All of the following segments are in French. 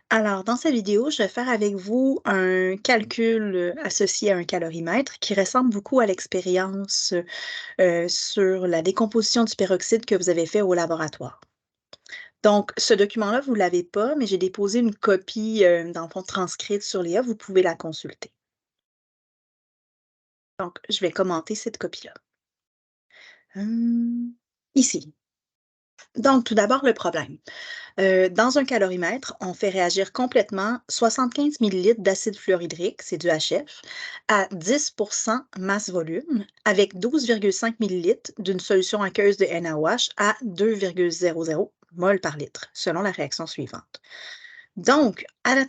Alors, dans cette vidéo, je vais faire avec vous un calcul associé à un calorimètre qui ressemble beaucoup à l'expérience sur la décomposition du peroxyde que vous avez fait au laboratoire. Donc, ce document-là, vous ne l'avez pas, mais j'ai déposé une copie, dans le fond, transcrite sur l'IA. Vous pouvez la consulter. Donc, je vais commenter cette copie-là. Ici. Donc, tout d'abord, le problème. Dans un calorimètre, on fait réagir complètement 75 millilitres d'acide fluorhydrique, c'est du HF, à 10 masse volume, avec 12,5 millilitres d'une solution aqueuse de NaOH à 2,00 mol par litre, selon la réaction suivante. Donc, à la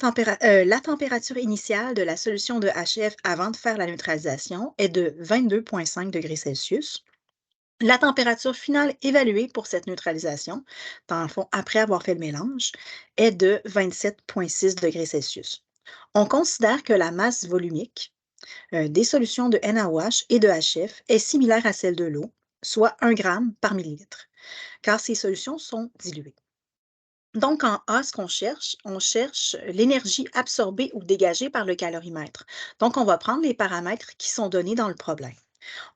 température initiale de la solution de HF avant de faire la neutralisation est de 22,5 degrés Celsius. La température finale évaluée pour cette neutralisation, dans le fond, après avoir fait le mélange, est de 27,6 degrés Celsius. On considère que la masse volumique des solutions de NaOH et de HF est similaire à celle de l'eau, soit 1 gramme par millilitre, car ces solutions sont diluées. Donc, en A, ce qu'on cherche, on cherche l'énergie absorbée ou dégagée par le calorimètre. Donc, on va prendre les paramètres qui sont donnés dans le problème.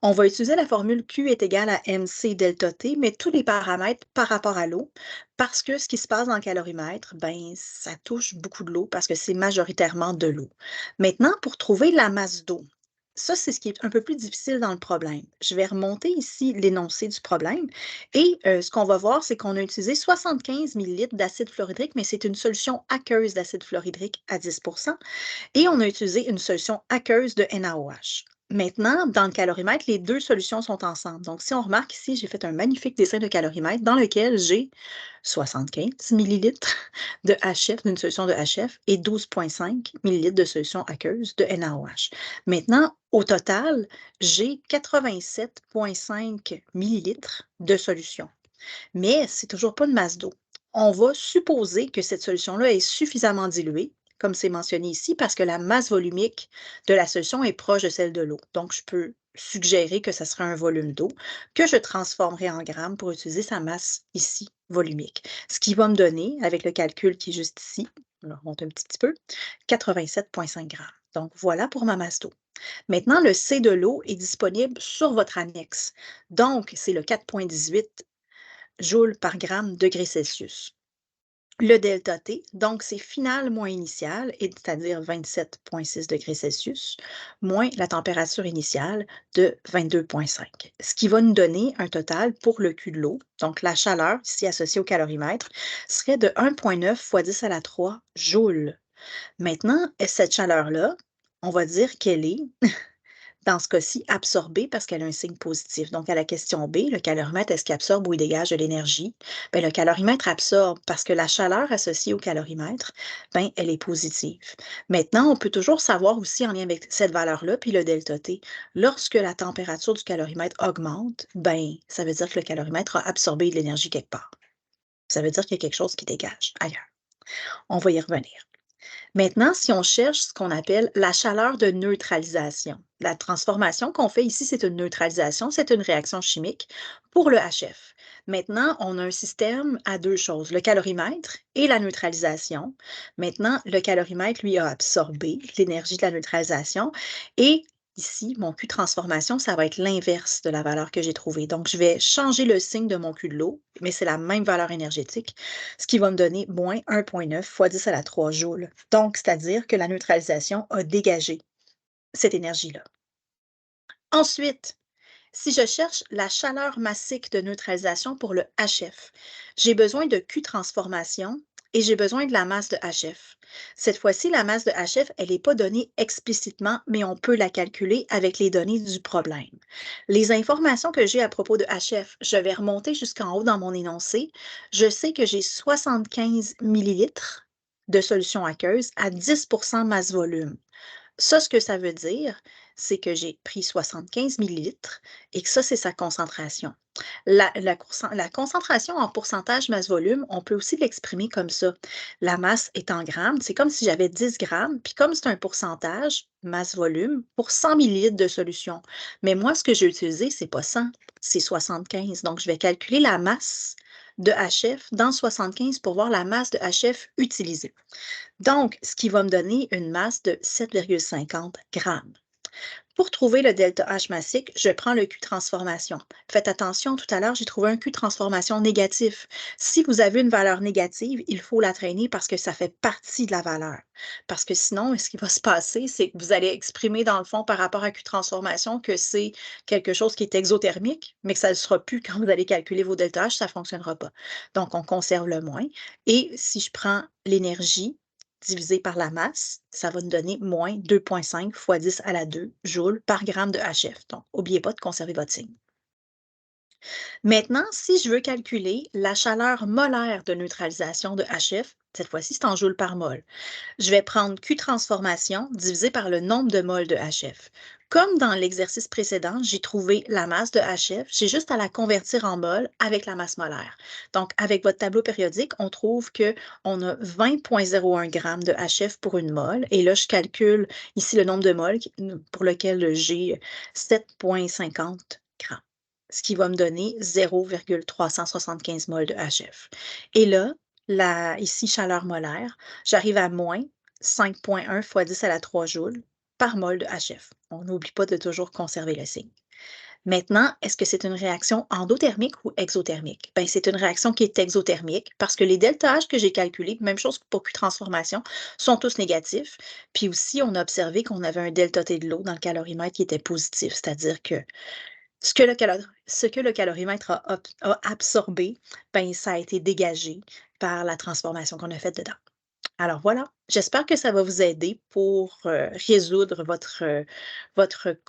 On va utiliser la formule Q est égale à MC delta T, mais tous les paramètres par rapport à l'eau, parce que ce qui se passe dans le calorimètre, ben, ça touche beaucoup de l'eau parce que c'est majoritairement de l'eau. Maintenant, pour trouver la masse d'eau, ça, c'est ce qui est un peu plus difficile dans le problème. Je vais remonter ici l'énoncé du problème et ce qu'on va voir, c'est qu'on a utilisé 75 millilitres d'acide fluorhydrique, mais c'est une solution aqueuse d'acide fluorhydrique à 10 et on a utilisé une solution aqueuse de NaOH. Maintenant, dans le calorimètre, les deux solutions sont ensemble. Donc, si on remarque ici, j'ai fait un magnifique dessin de calorimètre dans lequel j'ai 75 millilitres de HF, d'une solution de HF, et 12,5 millilitres de solution aqueuse de NaOH. Maintenant, au total, j'ai 87,5 millilitres de solution. Mais c'est toujours pas une masse d'eau. On va supposer que cette solution-là est suffisamment diluée, comme c'est mentionné ici, parce que la masse volumique de la solution est proche de celle de l'eau. Donc, je peux suggérer que ça serait un volume d'eau que je transformerai en grammes pour utiliser sa masse ici, volumique. Ce qui va me donner, avec le calcul qui est juste ici, je remonte un petit peu, 87,5 grammes. Donc, voilà pour ma masse d'eau. Maintenant, le C de l'eau est disponible sur votre annexe. Donc, c'est le 4,18 joules par gramme degré Celsius. Le delta T, donc c'est final moins initial, c'est-à-dire 27,6 degrés Celsius, moins la température initiale de 22,5. Ce qui va nous donner un total pour le Q de l'eau, donc la chaleur, ici associée au calorimètre, serait de 1,9 fois 10 à la 3 joules. Maintenant, cette chaleur-là, on va dire qu'elle est dans ce cas-ci, absorbée parce qu'elle a un signe positif. Donc, à la question B, le calorimètre, est-ce qu'il absorbe ou il dégage de l'énergie? Bien, le calorimètre absorbe parce que la chaleur associée au calorimètre, ben, elle est positive. Maintenant, on peut toujours savoir aussi en lien avec cette valeur-là, puis le delta T, lorsque la température du calorimètre augmente, ben, ça veut dire que le calorimètre a absorbé de l'énergie quelque part. Ça veut dire qu'il y a quelque chose qui dégage ailleurs. On va y revenir. Maintenant, si on cherche ce qu'on appelle la chaleur de neutralisation, la transformation qu'on fait ici, c'est une neutralisation, c'est une réaction chimique pour le HF. Maintenant, on a un système à deux choses, le calorimètre et la neutralisation. Maintenant, le calorimètre, lui, a absorbé l'énergie de la neutralisation et ici, mon Q transformation, ça va être l'inverse de la valeur que j'ai trouvée. Donc, je vais changer le signe de mon Q de l'eau, mais c'est la même valeur énergétique, ce qui va me donner moins 1,9 fois 10 à la 3 joules. Donc, c'est-à-dire que la neutralisation a dégagé cette énergie-là. Ensuite, si je cherche la chaleur massique de neutralisation pour le HF, j'ai besoin de Q transformation et j'ai besoin de la masse de HF. Cette fois-ci, la masse de HF, elle n'est pas donnée explicitement, mais on peut la calculer avec les données du problème. Les informations que j'ai à propos de HF, je vais remonter jusqu'en haut dans mon énoncé. Je sais que j'ai 75 millilitres de solution aqueuse à 10 masse volume. Ça, ce que ça veut dire, c'est que j'ai pris 75 millilitres et que ça, c'est sa concentration. La concentration en pourcentage masse-volume, on peut aussi l'exprimer comme ça. La masse est en grammes. C'est comme si j'avais 10 grammes, puis comme c'est un pourcentage masse-volume pour 100 millilitres de solution. Mais moi, ce que j'ai utilisé, c'est pas 100, c'est 75. Donc, je vais calculer la masse de HF dans 75 pour voir la masse de HF utilisée. Donc, ce qui va me donner une masse de 7,50 grammes. Pour trouver le delta H massique, je prends le Q transformation. Faites attention, tout à l'heure, j'ai trouvé un Q transformation négatif. Si vous avez une valeur négative, il faut la traîner parce que ça fait partie de la valeur. Parce que sinon, ce qui va se passer, c'est que vous allez exprimer dans le fond par rapport à Q transformation que c'est quelque chose qui est exothermique, mais que ça ne le sera plus quand vous allez calculer vos delta H, ça ne fonctionnera pas. Donc, on conserve le moins. Et si je prends l'énergie, divisé par la masse, ça va nous donner moins 2,5 fois 10 à la 2 joules par gramme de HF. Donc, n'oubliez pas de conserver votre signe. Maintenant, si je veux calculer la chaleur molaire de neutralisation de HF, cette fois-ci, c'est en joules par mol. Je vais prendre Q transformation divisé par le nombre de moles de HF. Comme dans l'exercice précédent, j'ai trouvé la masse de HF, j'ai juste à la convertir en mol avec la masse molaire. Donc, avec votre tableau périodique, on trouve qu'on a 20,01 grammes de HF pour une mole. Et là, je calcule ici le nombre de moles pour lequel j'ai 7,50 grammes, ce qui va me donner 0,375 moles de HF. Et là, ici, chaleur molaire, j'arrive à moins 5,1 fois 10 à la 3 joules par mol de HF. On n'oublie pas de toujours conserver le signe. Maintenant, est-ce que c'est une réaction endothermique ou exothermique? Ben, c'est une réaction qui est exothermique parce que les delta H que j'ai calculés, même chose pour Q transformation, sont tous négatifs. Puis aussi, on a observé qu'on avait un delta T de l'eau dans le calorimètre qui était positif, c'est-à-dire que ce que le calorimètre a absorbé, ben, ça a été dégagé par la transformation qu'on a faite dedans. Alors voilà, j'espère que ça va vous aider pour, résoudre votre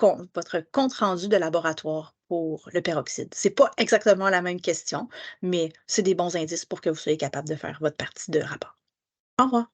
compte rendu de laboratoire pour le peroxyde. C'est pas exactement la même question, mais c'est des bons indices pour que vous soyez capable de faire votre partie de rapport. Au revoir.